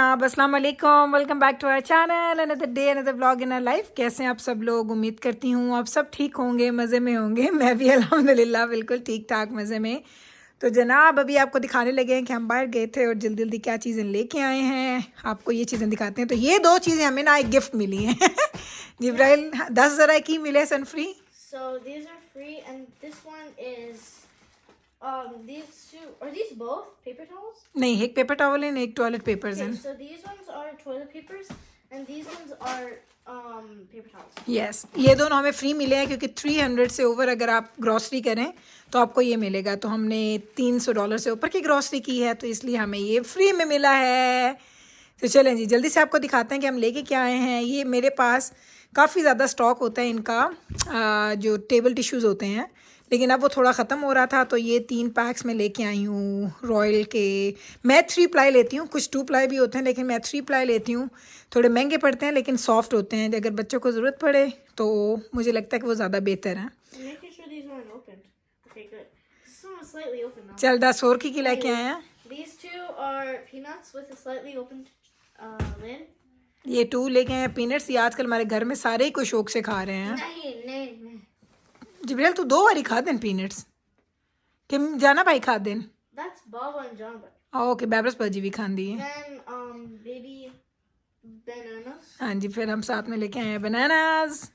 जनाब, अस्सलाम वालेकुम। Welcome back to our channel, another day another vlog in our life. कैसे हैं आप सब लोग? उम्मीद करती हूँ आप सब ठीक होंगे, मज़े में होंगे। मैं भी अल्हम्दुलिल्लाह बिल्कुल ठीक ठाक मज़े में। तो जनाब अभी आपको दिखाने लगे हैं कि हम बाहर गए थे और जल्दी जल्दी क्या चीज़ें लेके आए हैं। आपको ये चीज़ें दिखाते हैं। तो ये दो चीज़ें हमें ना एक गिफ्ट मिली हैं। जिब्राइल 10,000 की मिले सन free. So these are free, and this one is these two are these both paper towels? नहीं, एक पेपर टॉवल है, एक टॉयलेट पेपर्स Okay, हैं। so these ones are toilet papers, and these ones are paper towels. Yes ये दोनों हमें free मिले हैं क्योंकि 300 से ओवर अगर आप ग्रॉसरी करें तो आपको ये मिलेगा। तो हमने $300 से ऊपर की ग्रॉसरी की है तो इसलिए हमें ये फ्री में मिला है। तो चलें जी, जल्दी से आपको दिखाते हैं कि हम लेके क्या आए हैं। ये मेरे पास काफ़ी ज़्यादा स्टॉक होता है इनका, जो टेबल टिश्यूज़ होते हैं, लेकिन अब वो थोड़ा ख़त्म हो रहा था तो ये 3 पैक्स में लेके आई हूँ रॉयल के। मैं 3 प्लाई लेती हूँ, कुछ 2 प्लाई भी होते हैं लेकिन मैं 3 प्लाई लेती हूँ। थोड़े महंगे पड़ते हैं लेकिन सॉफ्ट होते हैं, अगर बच्चों को ज़रूरत पड़े तो मुझे लगता है कि वो ज़्यादा बेहतर हैं। I'm making sure these aren't opened. Okay, good. This one is slightly open now. चल 10 और की लेके आए हैं। These two are peanuts with a slightly opened lid. ये 2 लेके आए हैं पीनट्स। ये आजकल हमारे घर में सारे ही कोई शौक से खा रहे हैं। नहीं. जिब्राइल तू 2 बारी खा दें पीनट्स कि जाना भाई खा दें। That's Baba and John. Okay, बैबरस भाजी भी खांदी है। Then baby bananas. हाँ जी, फिर हम साथ में लेके आए हैं bananas.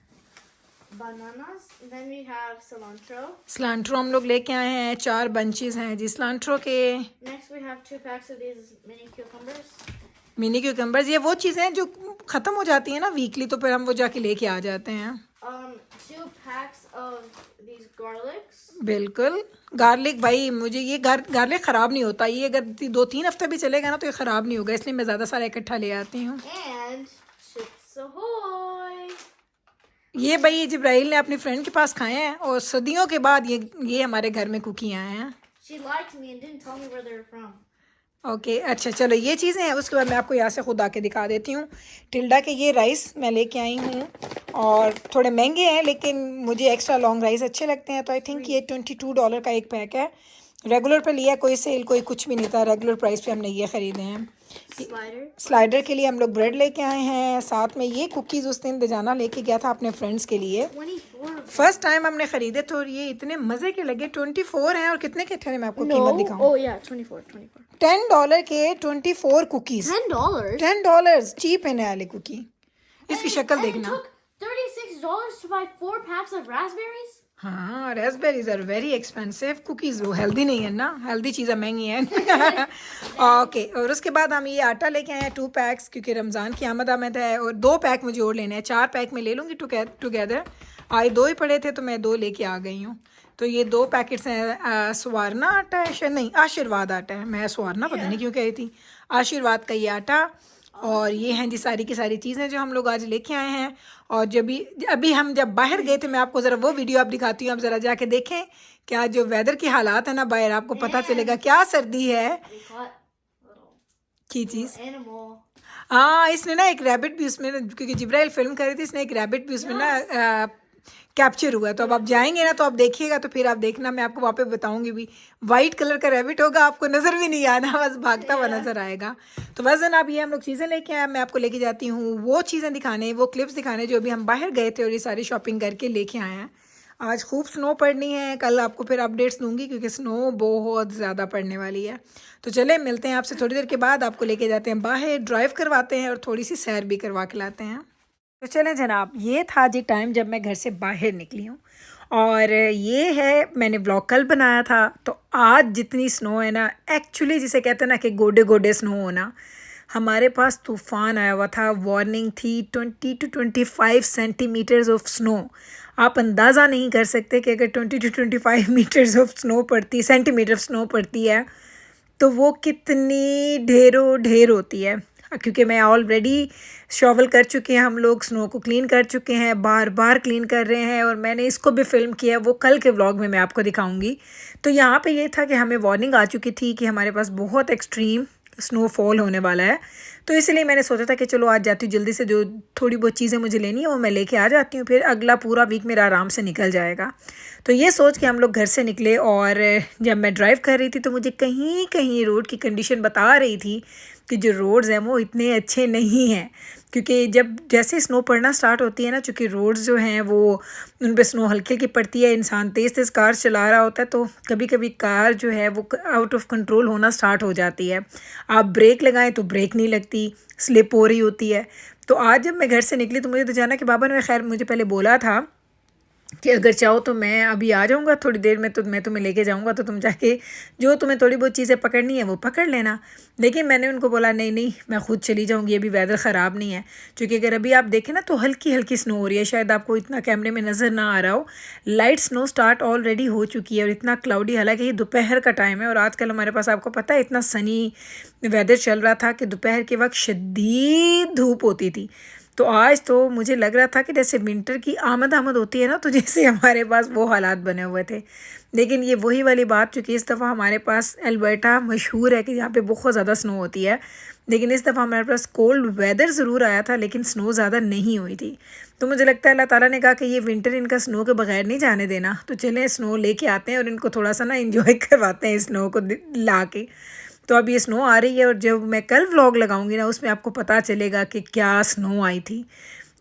Then we have cilantro. Cilantro हम लोग लेके आए हैं, 4 बंचेस हैं जी सिलांट्रो के। Next we have 2 packs of these mini cucumbers. Mini cucumbers, ये वो चीज़ें हैं जो ख़त्म हो जाती हैं ना वीकली, तो फिर हम वो जाके लेके आ जाते हैं। 2 packs of these garlics. बिल्कुल, गार्लिक भाई मुझे ये गार्लिक ख़राब नहीं होता, ये अगर 2-3 हफ्ते भी चलेगा ना तो ये ख़राब नहीं होगा, इसलिए मैं ज़्यादा सारा इकट्ठा ले आती हूँ। And Chips Ahoy! ये भाई जिब्राइल ने अपनी फ्रेंड के पास खाए हैं और सदियों के बाद ये हमारे घर में कुकी आए हैं। She lied to me and didn't tell me where they were from. Okay अच्छा चलो, ये चीज़ें हैं। उसके बाद मैं आपको यहाँ से खुद आके दिखा देती हूँ। टिल्डा के ये राइस मैं लेके आई हूँ और थोड़े महंगे हैं लेकिन मुझे एक्स्ट्रा लॉन्ग राइस अच्छे लगते हैं, तो आई थिंक ये $22 का एक पैक है। रेगुलर पे लिया, कोई सेल कोई कुछ भी नहीं था, रेगुलर प्राइस पे हमने ये ख़रीदे हैं। स्लाइडर के लिए हम लोग ब्रेड लेके आए हैं, साथ में ये कुकीज़ उस दिन दजाना लेके गया था अपने फ्रेंड्स के लिए। 24. फर्स्ट टाइम हमने ख़रीदे तो ये इतने मज़े के लगे। 24 हैं और कितने के थे मैं आपको कीमत दिखाऊँ। Oh yeah, 24. $10 के 24 कुकीज़। $10? $10 चीप है नया वाली कुकी। इसकी शक्ल And it देखना। took $36 to buy 4 packs of raspberries? हाँ, raspberries are very expensive. Cookies वो हेल्दी नहीं है ना, हेल्दी चीज़ें महंगी हैं। ओके, और उसके बाद हम ये आटा लेके आए हैं 2 पैक्स क्योंकि रमज़ान की आमद है, और 2 पैक मुझे और लेने हैं। 4 पैक में ले लूँगी टुगेदर। आज 2 ही पड़े थे तो मैं 2 लेके आ गई हूँ। तो ये 2 पैकेट्स हैं। स्वारना आटा है शायद, नहीं आशीर्वाद आटा है, मैं स्वारना पता नहीं क्यों कह रही थी। आशीर्वाद का ये आटा, और ये हैं जी सारी की सारी चीज़ें जो हम लोग आज लेके आए हैं। और अभी हम जब बाहर गए थे, मैं आपको ज़रा वो वीडियो आप दिखाती हूँ, आप ज़रा जाके देखें क्या जो वेदर के हालात है ना बाहर, आपको पता चलेगा क्या सर्दी है। We caught little की चीज़, animal. हाँ इसने ना एक रैबिट भी उसमें, क्योंकि जिब्राइल फिल्म कर रही थी, इसने एक रैबिट भी उसमें ना कैप्चर हुआ है। तो अब आप जाएंगे ना तो आप देखिएगा तो फिर आप देखना, मैं आपको वहाँ पे बताऊंगी भी। वाइट कलर का रैबिट होगा, आपको नज़र भी नहीं आना, बस भागता हुआ नज़र आएगा। तो वजन आप ये हम लोग चीज़ें लेके आए, मैं आपको लेके जाती हूँ वो चीज़ें दिखाने, वो क्लिप्स दिखाने जो अभी हम बाहर गए थे और ये सारी शॉपिंग करके लेके आए हैं। आज खूब स्नो पड़नी है, कल आपको फिर अपडेट्स दूंगी क्योंकि स्नो बहुत ज़्यादा पड़ने वाली है। तो चले मिलते हैं आपसे थोड़ी देर के बाद, आपको लेके जाते हैं बाहर, ड्राइव करवाते हैं और थोड़ी सी सैर भी करवा के लाते हैं। तो चलें जनाब, ये था जी टाइम जब मैं घर से बाहर निकली हूँ, और ये है मैंने व्लॉग कल बनाया था। तो आज जितनी स्नो है ना, एक्चुअली जिसे कहते हैं ना कि गोडे गोडे स्नो होना, हमारे पास तूफ़ान आया हुआ था। वार्निंग थी 20 to 25 सेंटीमीटर्स ऑफ स्नो। आप अंदाज़ा नहीं कर सकते कि अगर 20 to 25 मीटर्स ऑफ स्नो पड़ती, सेंटीमीटर स्नो पड़ती है तो वो कितनी ढेरों ढेर होती है। क्योंकि मैं ऑलरेडी शॉवल कर चुके हैं, हम लोग स्नो को क्लीन कर चुके हैं, बार बार क्लीन कर रहे हैं, और मैंने इसको भी फिल्म किया, वो कल के व्लॉग में मैं आपको दिखाऊंगी। तो यहाँ पे ये था कि हमें वार्निंग आ चुकी थी कि हमारे पास बहुत एक्सट्रीम स्नोफॉल होने वाला है। तो इसलिए मैंने सोचा था कि चलो आज जाती हूँ जल्दी से, जो थोड़ी बहुत चीज़ें मुझे लेनी है वो मैं लेके आ जाती हूँ, फिर अगला पूरा वीक मेरा आराम से निकल जाएगा। तो ये सोच के हम लोग घर से निकले, और जब मैं ड्राइव कर रही थी तो मुझे कहीं कहीं रोड की कंडीशन बता रही थी कि जो रोड्स हैं वो इतने अच्छे नहीं हैं, क्योंकि जब जैसे स्नो पड़ना स्टार्ट होती है ना, चूँकि रोड्स जो हैं वो उन पे स्नो हल्की हल्की पड़ती है, इंसान तेज़ तेज़ कार चला रहा होता है तो कभी कभी कार जो है वो आउट ऑफ कंट्रोल होना स्टार्ट हो जाती है। आप ब्रेक लगाएं तो ब्रेक नहीं लगती, स्लिप हो रही होती है। तो आज जब मैं घर से निकली तो मुझे तो जाना कि बाबा ने खैर मुझे पहले बोला था कि अगर चाहो तो मैं अभी आ जाऊँगा थोड़ी देर में, तो मैं तुम्हें लेके जाऊँगा, तो तुम जाके जो तुम्हें थोड़ी बहुत चीज़ें पकड़नी है वो पकड़ लेना। लेकिन मैंने उनको बोला नहीं नहीं मैं ख़ुद चली जाऊँगी, अभी वेदर ख़राब नहीं है। क्योंकि अगर अभी आप देखें ना तो हल्की हल्की स्नो हो रही है, शायद आपको इतना कैमरे में नज़र ना आ रहा हो। लाइट स्नो स्टार्ट ऑलरेडी हो चुकी है और इतना क्लाउडी, हालांकि ये दोपहर का टाइम है और आजकल हमारे पास आपको पता है इतना सनी वेदर चल रहा था कि दोपहर के वक्त शदीद धूप होती थी। तो आज तो मुझे लग रहा था कि जैसे विंटर की आमद होती है ना, तो जैसे हमारे पास वो हालात बने हुए थे। लेकिन ये वही वाली बात, चूँकि इस दफ़ा हमारे पास अल्बर्टा मशहूर है कि यहाँ पे बहुत ज़्यादा स्नो होती है, लेकिन इस दफ़ा हमारे पास कोल्ड वेदर ज़रूर आया था लेकिन स्नो ज़्यादा नहीं हुई थी। तो मुझे लगता है अल्लाह ताला ने कहा कि ये विंटर इनका स्नो के बगैर नहीं जाने देना, तो चलें स्नो लेके आते हैं और इनको थोड़ा सा ना इंजॉय करवाते हैं स्नो को ला के। तो अब ये स्नो आ रही है और जब मैं कल व्लॉग लगाऊंगी ना उसमें आपको पता चलेगा कि क्या स्नो आई थी।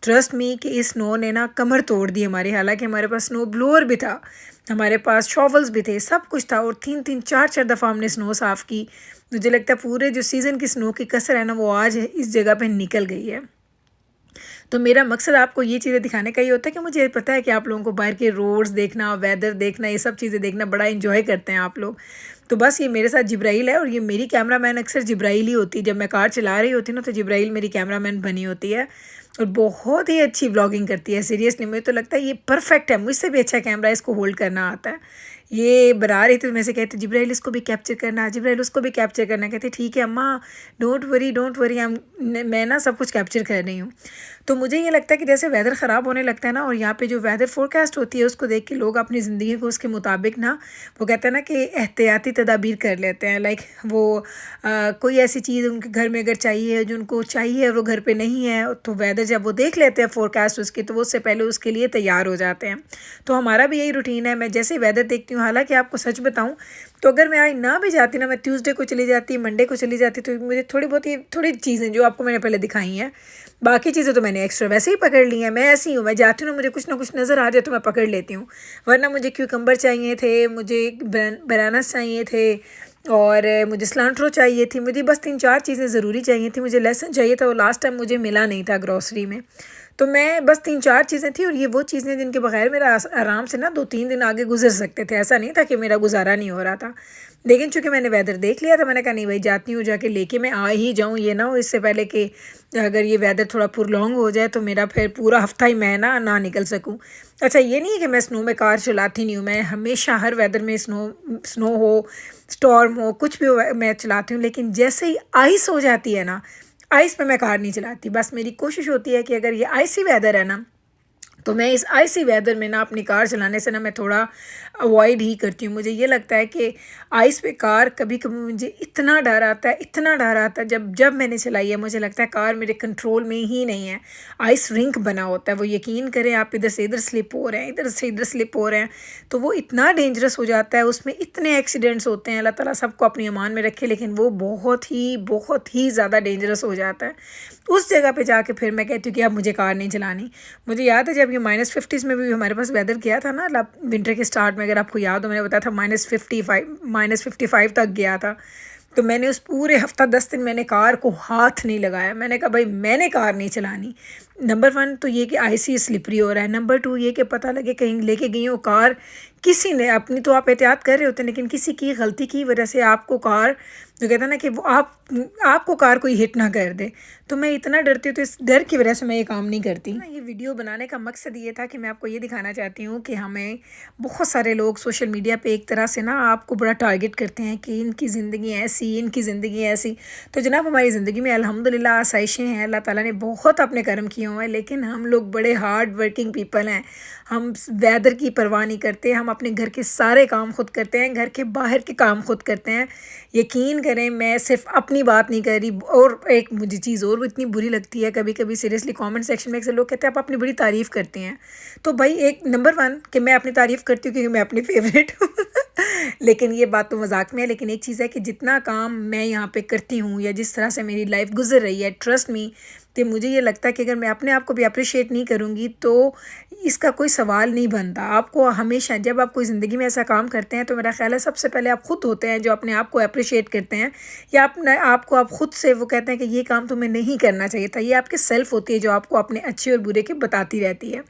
ट्रस्ट मी कि इस स्नो ने ना कमर तोड़ दी हमारी। हालांकि हमारे पास स्नो ब्लोअर भी था, हमारे पास शॉवल्स भी थे, सब कुछ था और 3-3 4-4 दफ़ा हमने स्नो साफ़ की। मुझे लगता है पूरे जो सीज़न की स्नो की कसर है ना वो आज इस जगह पे निकल गई है। तो मेरा मकसद आपको ये चीज़ें दिखाने का ही होता है कि मुझे पता है कि आप लोगों को बाहर के रोड्स देखना, वेदर देखना, ये सब चीज़ें देखना बड़ा इन्जॉय करते हैं आप लोग। तो बस ये मेरे साथ जिब्राइल है और ये मेरी कैमरामैन अक्सर जिब्राइल ही होती है। जब मैं कार चला रही होती ना तो जिब्राइल मेरी कैमरामैन बनी होती है और बहुत ही अच्छी व्लॉगिंग करती है। सीरियसली मुझे तो लगता है ये परफेक्ट है, मुझसे भी अच्छा कैमरा इसको होल्ड करना आता है। ये बना रही थी तो मैं से कहती जिब्राइल इसको भी कैप्चर करना, जिब्राइल उसको भी कैप्चर करना। कहती ठीक है अम्मा, डोंट वरी मैं ना सब कुछ कैप्चर कर रही हूँ। तो मुझे ये लगता है कि जैसे वेदर ख़राब होने लगता है ना और यहाँ पे जो वेदर फोरकास्ट होती है उसको देख के लोग अपनी ज़िंदगी को उसके मुताबिक ना, वो कहते हैं ना कि एहतियाती तदाबीर कर लेते हैं। लाइक वो कोई ऐसी चीज़ उनके घर में अगर चाहिए जो उनको चाहिए और वो घर पे नहीं है, तो वेदर जब वो देख लेते हैं फोरकास्ट उसकी, तो वो उससे पहले उसके लिए तैयार हो जाते हैं। तो हमारा भी यही रूटीन है। मैं जैसे वेदर देखती हूँ, हालांकि आपको सच बताऊँ तो अगर मैं आज ना भी जाती ना, मैं ट्यूसडे को चली जाती, मंडे को चली जाती, तो मुझे थोड़ी चीज़ें जो आपको मैंने पहले दिखाई हैं, बाकी चीज़ें तो मैंने एक्स्ट्रा वैसे ही पकड़ ली हैं। मैं ऐसी हूँ, मैं जाती हूँ ना मुझे कुछ ना कुछ नज़र आ जाए तो मैं पकड़ लेती हूँ। वरना मुझे क्यूकम्बर चाहिए थे, मुझे बनानास चाहिए थे और मुझे सलांट्रो चाहिए थी। मुझे बस 3-4 चीज़ें ज़रूरी चाहिए थी। मुझे लहसुन चाहिए था, वो लास्ट टाइम मुझे मिला नहीं था ग्रॉसरी में। तो मैं बस 3-4 चीज़ें थी और ये वो चीज़ें जिनके बगैर मेरा आराम से ना 2-3 दिन आगे गुजर सकते थे। ऐसा नहीं था कि मेरा गुजारा नहीं हो रहा था। लेकिन चूँकि मैंने वेदर देख लिया था, मैंने कहा नहीं भाई जाती हूँ, जाके लेके मैं आ ही जाऊँ। ये ना हो इससे पहले कि अगर ये वेदर थोड़ा प्रोलॉन्ग हो जाए तो मेरा फिर पूरा हफ्ता ही मैं ना निकल सकूँ। अच्छा ये नहीं है कि मैं स्नो में कार चलाती नहीं हूँ, मैं हमेशा हर वेदर में स्नो हो, स्टॉर्म हो, कुछ भी हो मैं चलाती हूँ। लेकिन जैसे ही आइस हो जाती है ना, आइस पे मैं कार नहीं चलाती। बस मेरी कोशिश होती है कि अगर ये आइसी वेदर है ना, तो मैं इस आइसी वेदर में ना अपनी कार चलाने से ना मैं थोड़ा अवॉइड ही करती हूँ। मुझे ये लगता है कि आइस पे कार कभी कभी मुझे इतना डर आता है जब मैंने चलाई है, मुझे लगता है कार मेरे कंट्रोल में ही नहीं है। आइस रिंक बना होता है, वो यकीन करें आप, इधर से इधर स्लिप हो रहे हैं, इधर से इधर स्लिप हो रहे हैं, तो वो इतना डेंजरस हो जाता है। उसमें इतने एक्सीडेंट्स होते हैं, अल्लाह ताला सबको अपनी अमान में रखे, लेकिन वो बहुत ही ज़्यादा डेंजरस हो जाता है। उस जगह पे जाके फिर मैं कहती हूँ कि अब मुझे कार नहीं चलानी। मुझे याद है जब ये -50s में भी हमारे पास वेदर गया था ना, विंटर के स्टार्ट में, अगर आपको याद हो मैंने बताया था -55 तक गया था। तो मैंने उस पूरे हफ्ता 10 दिन मैंने कार को हाथ नहीं लगाया। मैंने कहा भाई मैंने कार नहीं चलानी। नंबर 1 तो ये कि आईसी स्लिपरी हो रहा है, नंबर 2 ये कि पता लगे कहीं लेके गई हो कार, किसी ने अपनी तो आप एहतियात कर रहे होते हैं, लेकिन किसी की गलती की वजह से आपको कार, जो कहता है ना कि वो आपको कार कोई हिट ना कर दे। तो मैं इतना डरती हूँ, तो इस डर की वजह से मैं ये काम नहीं करती ना। ये वीडियो बनाने का मकसद ये था कि मैं आपको ये दिखाना चाहती हूँ कि हमें बहुत सारे लोग सोशल मीडिया पे एक तरह से ना आपको बड़ा टारगेट करते हैं कि इनकी ज़िंदगी ऐसी, इनकी ज़िंदगी ऐसी। तो जनाब हमारी ज़िंदगी में अल्हम्दुलिल्लाह आसाइशें हैं, अल्लाह ताला ने बहुत अपने कर्म किए हुए हैं, लेकिन हम लोग बड़े हार्ड वर्किंग पीपल हैं। हम वेदर की परवाह नहीं करते, हम अपने घर के सारे काम खुद करते हैं, घर के बाहर के काम खुद करते हैं। यकीन करें मैं सिर्फ अपनी बात नहीं कर रही। और एक मुझे चीज़ और इतनी बुरी लगती है कभी कभी, सीरियसली कमेंट सेक्शन में अक्सर लोग कहते हैं आप अपनी बड़ी तारीफ़ करते हैं। तो भाई एक नंबर 1 कि मैं अपनी तारीफ़ करती हूँ क्योंकि मैं अपनी फेवरेट हूँ लेकिन ये बात तो मजाक में है, लेकिन एक चीज़ है कि जितना काम मैं यहाँ पे करती हूँ या जिस तरह से मेरी लाइफ गुजर रही है, ट्रस्ट मी कि मुझे ये लगता है कि अगर मैं अपने आप को भी अप्रिशिएट नहीं करूँगी तो इसका कोई सवाल नहीं बनता। आपको हमेशा जब आप कोई ज़िंदगी में ऐसा काम करते हैं तो मेरा ख्याल है सबसे पहले आप खुद होते हैं जो अपने आप को अप्रिशिएट करते हैं, या अपने आप को आप खुद से वो कहते हैं कि ये काम तुम्हें नहीं करना चाहिए था। ये आपके सेल्फ होती है जो आपको अपने अच्छे और बुरे के बताती रहती है।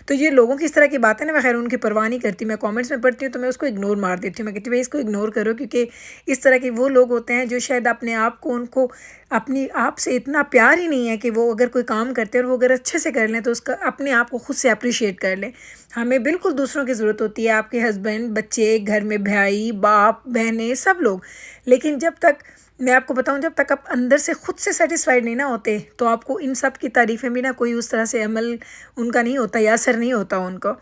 तो ये लोगों की इस तरह की बातें ना मैं खैर उनकी परवाह नहीं करती। मैं कमेंट्स में पढ़ती हूँ तो मैं उसको इग्नोर मार देती हूँ। मैं कहती हूँ भाई इसको इग्नोर करो, क्योंकि इस तरह के वो लोग होते हैं जो शायद अपने आप को, उनको अपनी आप से इतना प्यार ही नहीं है कि वो अगर कोई काम करते हैं और वो अगर अच्छे से कर लें तो उसका अपने आप को खुद से अप्रिशिएट कर लें। हमें बिल्कुल दूसरों की ज़रूरत होती है, आपके हस्बैंड, बच्चे, घर में भाई, बाप, बहनें, सब लोग। लेकिन जब तक मैं आपको बताऊं, जब तक आप अंदर से खुद से सेटिस्फाइड नहीं ना होते तो आपको इन सब की तारीफ़ें भी ना कोई उस तरह से अमल उनका नहीं होता या असर नहीं होता उनको।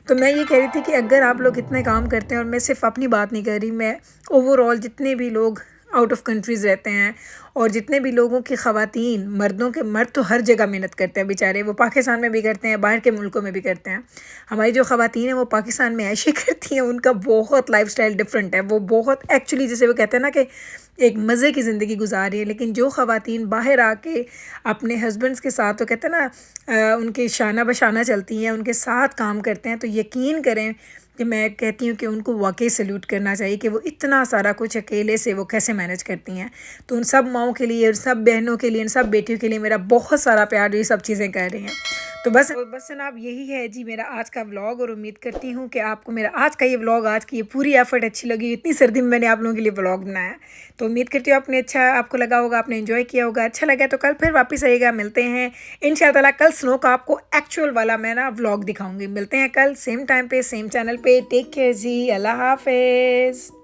तो मैं ये कह रही थी कि अगर आप लोग इतने काम करते हैं, और मैं सिर्फ अपनी बात नहीं कर रही, मैं ओवरऑल जितने भी लोग आउट ऑफ कंट्रीज़ रहते हैं और जितने भी लोगों की ख़वातीन, मर्दों के मर्द तो हर जगह मेहनत करते हैं बेचारे, वो पाकिस्तान में भी करते हैं, बाहर के मुल्कों में भी करते हैं। हमारी जो ख़वातीन हैं वो पाकिस्तान में ऐशी करती हैं, उनका बहुत लाइफस्टाइल डिफरेंट है। वो बहुत एक्चुअली जैसे वो कहते हैं ना कि एक मज़े की ज़िंदगी गुजार रही है। लेकिन जो ख़वातीन बाहर आके अपने हस्बैंड्स के साथ, तो कहते हैं ना उनके शाना बशाना चलती हैं, उनके साथ काम करते हैं, तो यकीन करें कि मैं कहती हूँ कि उनको वाकई सल्यूट करना चाहिए कि वो इतना सारा कुछ अकेले से वो कैसे मैनेज करती हैं। तो उन सब माओं के लिए, उन सब बहनों के लिए, उन सब बेटियों के लिए मेरा बहुत सारा प्यार, ये सब चीज़ें कर रही हैं। तो बस जनाब यही है जी मेरा आज का व्लॉग, और उम्मीद करती हूँ कि आपको मेरा आज का ये व्लॉग, आज की ये पूरी एफर्ट अच्छी लगी। इतनी सर्दी में मैंने आप लोगों के लिए व्लॉग बनाया, तो उम्मीद करती हूँ आपने अच्छा आपको लगा होगा, आपने एंजॉय किया होगा। अच्छा लगा तो कल फिर वापस आइएगा, मिलते हैं इंशाअल्लाह। कल स्नो का आपको एक्चुअल वाला मैं ना व्लॉग दिखाऊंगी। मिलते हैं कल सेम टाइम पे, सेम चैनल पे। टेक केयर जी, अल्लाह हाफिज़।